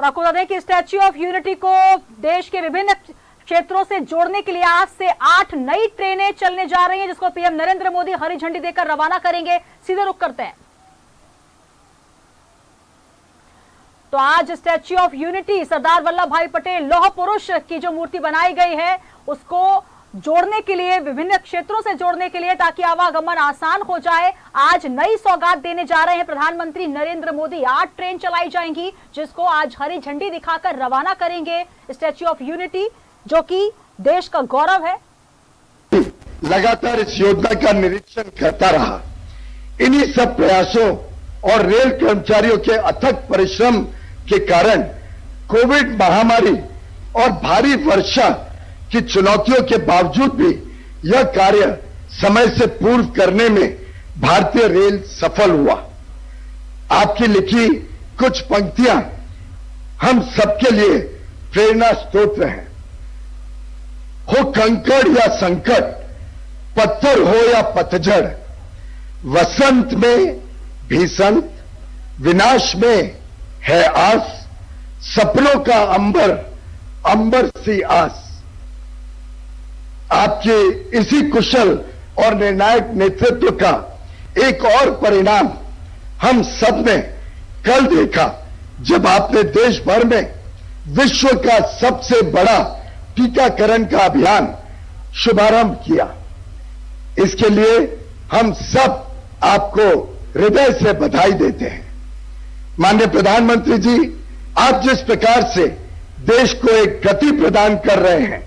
और आपको बता दें कि स्टैच्यू ऑफ यूनिटी को देश के विभिन्न क्षेत्रों से जोड़ने के लिए आज से 8 नई ट्रेनें चलने जा रही हैं, जिसको पीएम नरेंद्र मोदी हरी झंडी देकर रवाना करेंगे। सीधे रुख करते हैं तो आज statue of unity Sardar Vallabh भाई पटेल लौह पुरुष की जो मूर्ति बनाई गई है उसको जोड़ने के लिए, विभिन्न क्षेत्रों से जोड़ने के लिए, ताकि आवागमन आसान हो जाए, आज नई सौगात देने जा रहे हैं प्रधानमंत्री नरेंद्र मोदी। 8 ट्रेन चलाई जाएंगी जिसको आज हरी झंडी दिखाकर रवाना करेंगे स्टैच्यू ऑफ यूनिटी, जो कि देश का गौरव है। लगातार इस योजना का निरीक्षण करता रहा। इन्हीं सब प्रयासों और रेल कर्मचारियों के अथक परिश्रम के कारण कोविड महामारी और भारी वर्षा की चुनौतियों के बावजूद भी यह कार्य समय से पूर्व करने में भारतीय रेल सफल हुआ। आपकी लिखी कुछ पंक्तियां हम सबके लिए प्रेरणा स्रोत हैं। हो कंकड़ या संकट, पत्थर हो या पतझड़, वसंत में भीषण, विनाश में है आस, सपनों का अंबर, अंबर सी आस। आपके इसी कुशल और निर्णायक नेतृत्व का एक और परिणाम हम सब ने कल देखा, जब आपने देश भर में विश्व का सबसे बड़ा टीकाकरण का अभियान शुभारंभ किया। इसके लिए हम सब आपको हृदय से बधाई देते हैं। माननीय प्रधानमंत्री जी, आप जिस प्रकार से देश को एक गति प्रदान कर रहे हैं,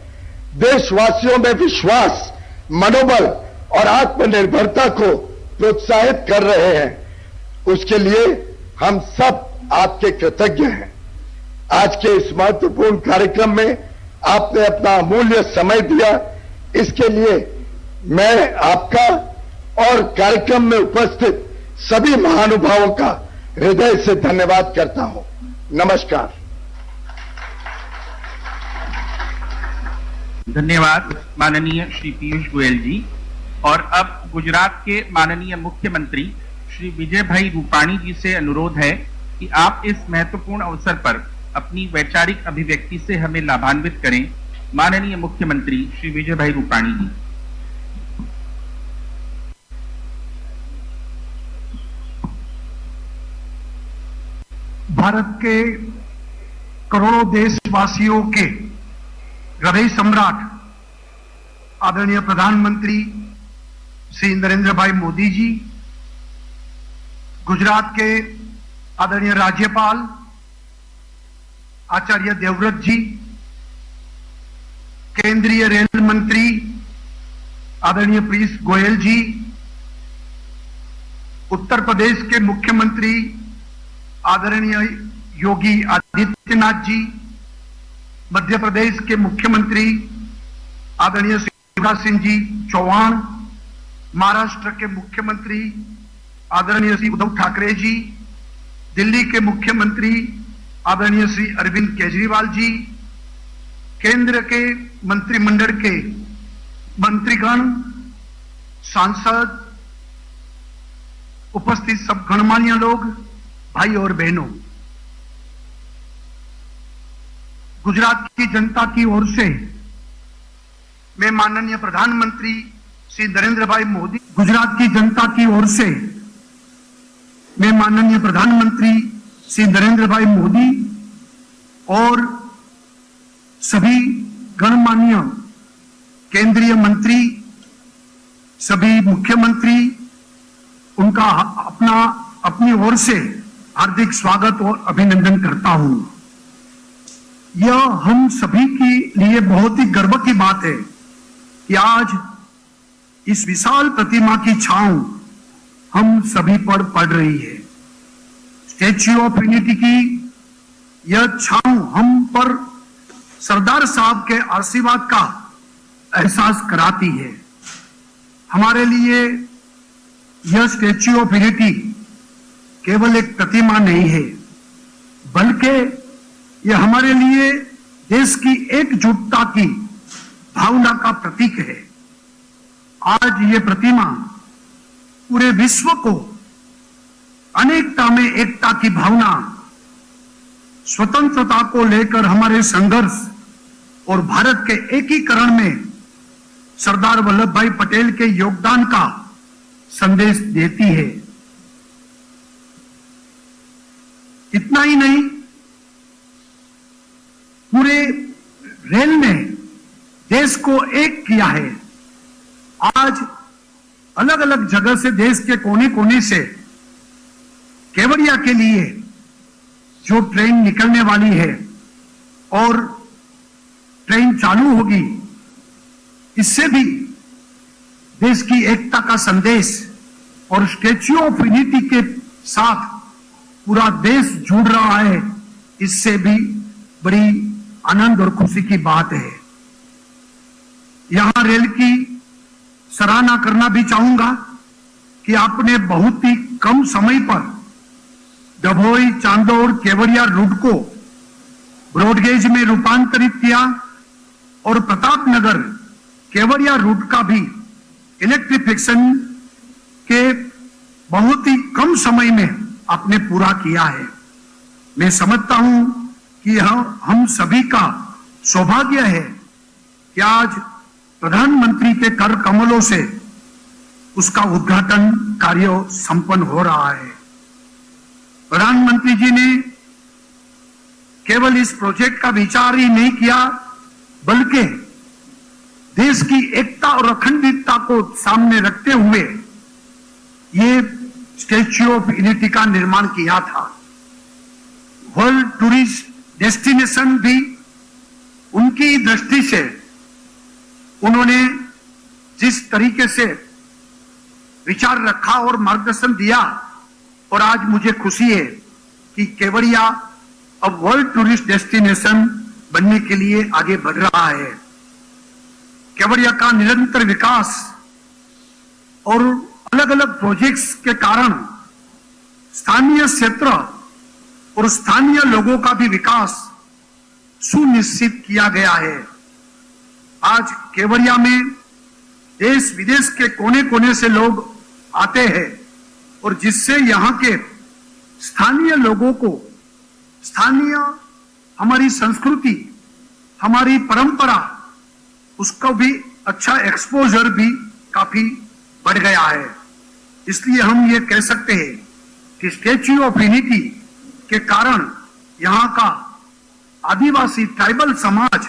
देशवासियों में विश्वास, मनोबल और आत्मनिर्भरता को प्रोत्साहित कर रहे हैं, उसके लिए हम सब आपके कृतज्ञ हैं। आज के इस महत्वपूर्ण कार्यक्रम में आपने अपना अमूल्य समय दिया, इसके लिए मैं आपका और कार्यक्रम में उपस्थित सभी महानुभावों का हृदय से धन्यवाद करता हूं। नमस्कार। धन्यवाद माननीय श्री पीयूष गोयल जी। और अब गुजरात के माननीय मुख्यमंत्री श्री विजय भाई रूपाणी जी से अनुरोध है कि आप इस महत्वपूर्ण अवसर पर अपनी वैचारिक अभिव्यक्ति से हमें लाभान्वित करें। माननीय मुख्यमंत्री श्री विजय भाई रूपाणी जी। भारत के करोड़ों देशवासियों के हृदय सम्राट आदरणीय प्रधानमंत्री श्री नरेंद्र भाई मोदी जी, गुजरात के आदरणीय राज्यपाल आचार्य देवव्रत जी, केंद्रीय रेल मंत्री आदरणीय पीयूष गोयल जी, उत्तर प्रदेश के मुख्यमंत्री आदरणीय योगी आदित्यनाथ जी, मध्य प्रदेश के मुख्यमंत्री आदरणीय शिवराज सिंह जी चौहान, महाराष्ट्र के मुख्यमंत्री आदरणीय श्री उद्धव ठाकरे जी, दिल्ली के मुख्यमंत्री आदरणीय श्री अरविंद केजरीवाल जी, केंद्र के मंत्रिमंडल के मंत्रीगण, सांसद, उपस्थित सब गणमान्य लोग, भाई और बहनों, गुजरात की जनता की ओर से मैं माननीय प्रधानमंत्री श्री नरेंद्र भाई मोदी, गुजरात की जनता की ओर से मैं माननीय प्रधानमंत्री श्री नरेंद्र भाई मोदी और सभी गणमान्य केंद्रीय मंत्री, सभी मुख्यमंत्री, उनका अपनी ओर से हार्दिक स्वागत और अभिनंदन करता हूं। यह हम सभी के लिए बहुत ही गर्व की बात है कि आज इस विशाल प्रतिमा की छांव हम सभी पर पड़ रही है। स्टैच्यू ऑफ यूनिटी की यह छांव हम पर सरदार साहब के आशीर्वाद का एहसास कराती है। हमारे लिए यह स्टैच्यू ऑफ यूनिटी केवल एक प्रतिमा नहीं है, बल्कि यह हमारे लिए देश की एकजुटता की भावना का प्रतीक है। आज ये प्रतिमा पूरे विश्व को अनेकता में एकता की भावना स्वतंत्रता को लेकर हमारे संघर्ष और भारत के एकीकरण में सरदार वल्लभ भाई पटेल के योगदान का संदेश देती है। इतना ही नहीं, पूरे रेल ने देश को एक किया है। आज अलग अलग जगह से, देश के कोने कोने से केवड़िया के लिए जो ट्रेन निकलने वाली है और ट्रेन चालू होगी, इससे भी देश की एकता का संदेश और स्टैच्यू ऑफ यूनिटी के साथ पूरा देश जुड़ रहा है। इससे भी बड़ी आनंद और खुशी की बात है। यहां रेल की सराहना करना भी चाहूंगा कि आपने बहुत ही कम समय पर डभोई, चांदौड़, केवड़िया रूट को ब्रॉडगेज में रूपांतरित किया और प्रतापनगर केवड़िया रूट का भी इलेक्ट्रिफिकेशन के बहुत ही कम समय में आपने पूरा किया है। मैं समझता हूं कि हम सभी का सौभाग्य है कि आज प्रधानमंत्री के कर कमलों से उसका उद्घाटन कार्य संपन्न हो रहा है। प्रधानमंत्री जी ने केवल इस प्रोजेक्ट का विचार ही नहीं किया, बल्कि देश की एकता और अखंडता को सामने रखते हुए ये स्टैच्यू ऑफ यूनिटी का निर्माण किया था। वर्ल्ड टूरिस्ट डेस्टिनेशन भी उनकी दृष्टि से उन्होंने जिस तरीके से विचार रखा और मार्गदर्शन दिया, और आज मुझे खुशी है कि केवड़िया अब वर्ल्ड टूरिस्ट डेस्टिनेशन बनने के लिए आगे बढ़ रहा है। केवड़िया का निरंतर विकास और अलग अलग प्रोजेक्ट्स के कारण स्थानीय क्षेत्र और स्थानीय लोगों का भी विकास सुनिश्चित किया गया है। आज केवड़िया में देश विदेश के कोने कोने से लोग आते हैं और जिससे यहाँ के स्थानीय लोगों को स्थानीय हमारी संस्कृति, हमारी परंपरा, उसको भी अच्छा एक्सपोजर भी काफी बढ़ गया है। इसलिए हम ये कह सकते हैं कि स्टैच्यू ऑफ यूनिटी के कारण यहाँ का आदिवासी ट्राइबल समाज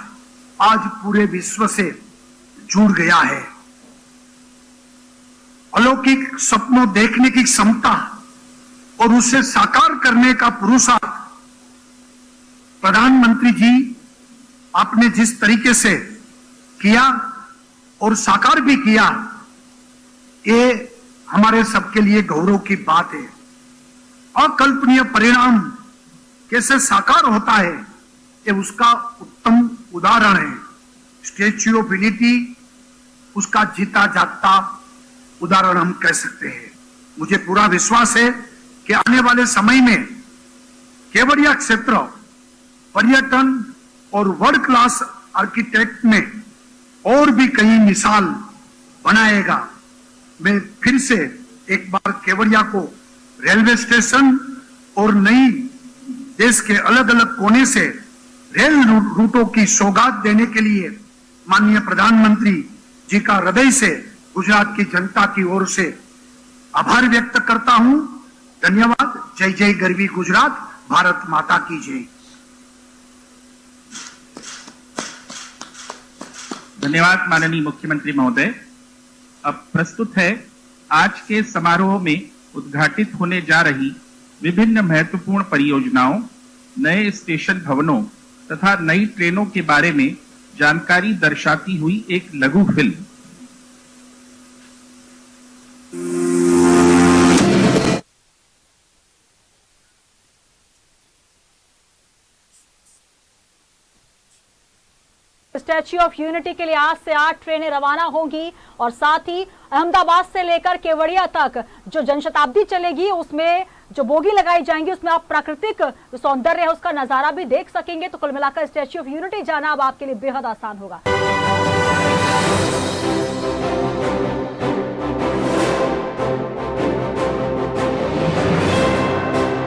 आज पूरे विश्व से जुड़ गया है। अलौकिक सपनों देखने की क्षमता और उसे साकार करने का पुरुषार्थ प्रधानमंत्री जी आपने जिस तरीके से किया और साकार भी किया, ये हमारे सबके लिए गौरव की बात है। अकल्पनीय परिणाम कैसे साकार होता है, ये उसका उत्तम उदाहरण है। स्टैच्यू ऑफ यूनिटी उसका जीता जागता उदाहरण हम कह सकते हैं। मुझे पूरा विश्वास है कि आने वाले समय में केवड़िया क्षेत्र पर्यटन और वर्ल्ड क्लास आर्किटेक्ट में और भी कई मिसाल बनाएगा। मैं फिर से एक बार केवड़िया को रेलवे स्टेशन और नई देश के अलग अलग कोने से रेल रूटों की सौगात देने के लिए माननीय प्रधानमंत्री जी का हृदय से गुजरात की जनता की ओर से आभार व्यक्त करता हूं। धन्यवाद। जय जय गरवी गुजरात, भारत माता की जय। धन्यवाद माननीय मुख्यमंत्री महोदय। अब प्रस्तुत है आज के समारोह में उद्घाटित होने जा रही विभिन्न महत्वपूर्ण परियोजनाओं, नए स्टेशन भवनों तथा नई ट्रेनों के बारे में जानकारी दर्शाती हुई एक लघु फिल्म। स्टैच्यू ऑफ यूनिटी के लिए आज से 8 ट्रेनें रवाना होंगी और साथ ही अहमदाबाद से लेकर केवड़िया तक जो जनशताब्दी चलेगी, उसमें जो बोगी लगाई जाएंगी उसमें आप प्राकृतिक सौंदर्य है उसका नजारा भी देख सकेंगे। तो कुल मिलाकर स्टैच्यू ऑफ यूनिटी जाना अब आपके लिए बेहद आसान होगा।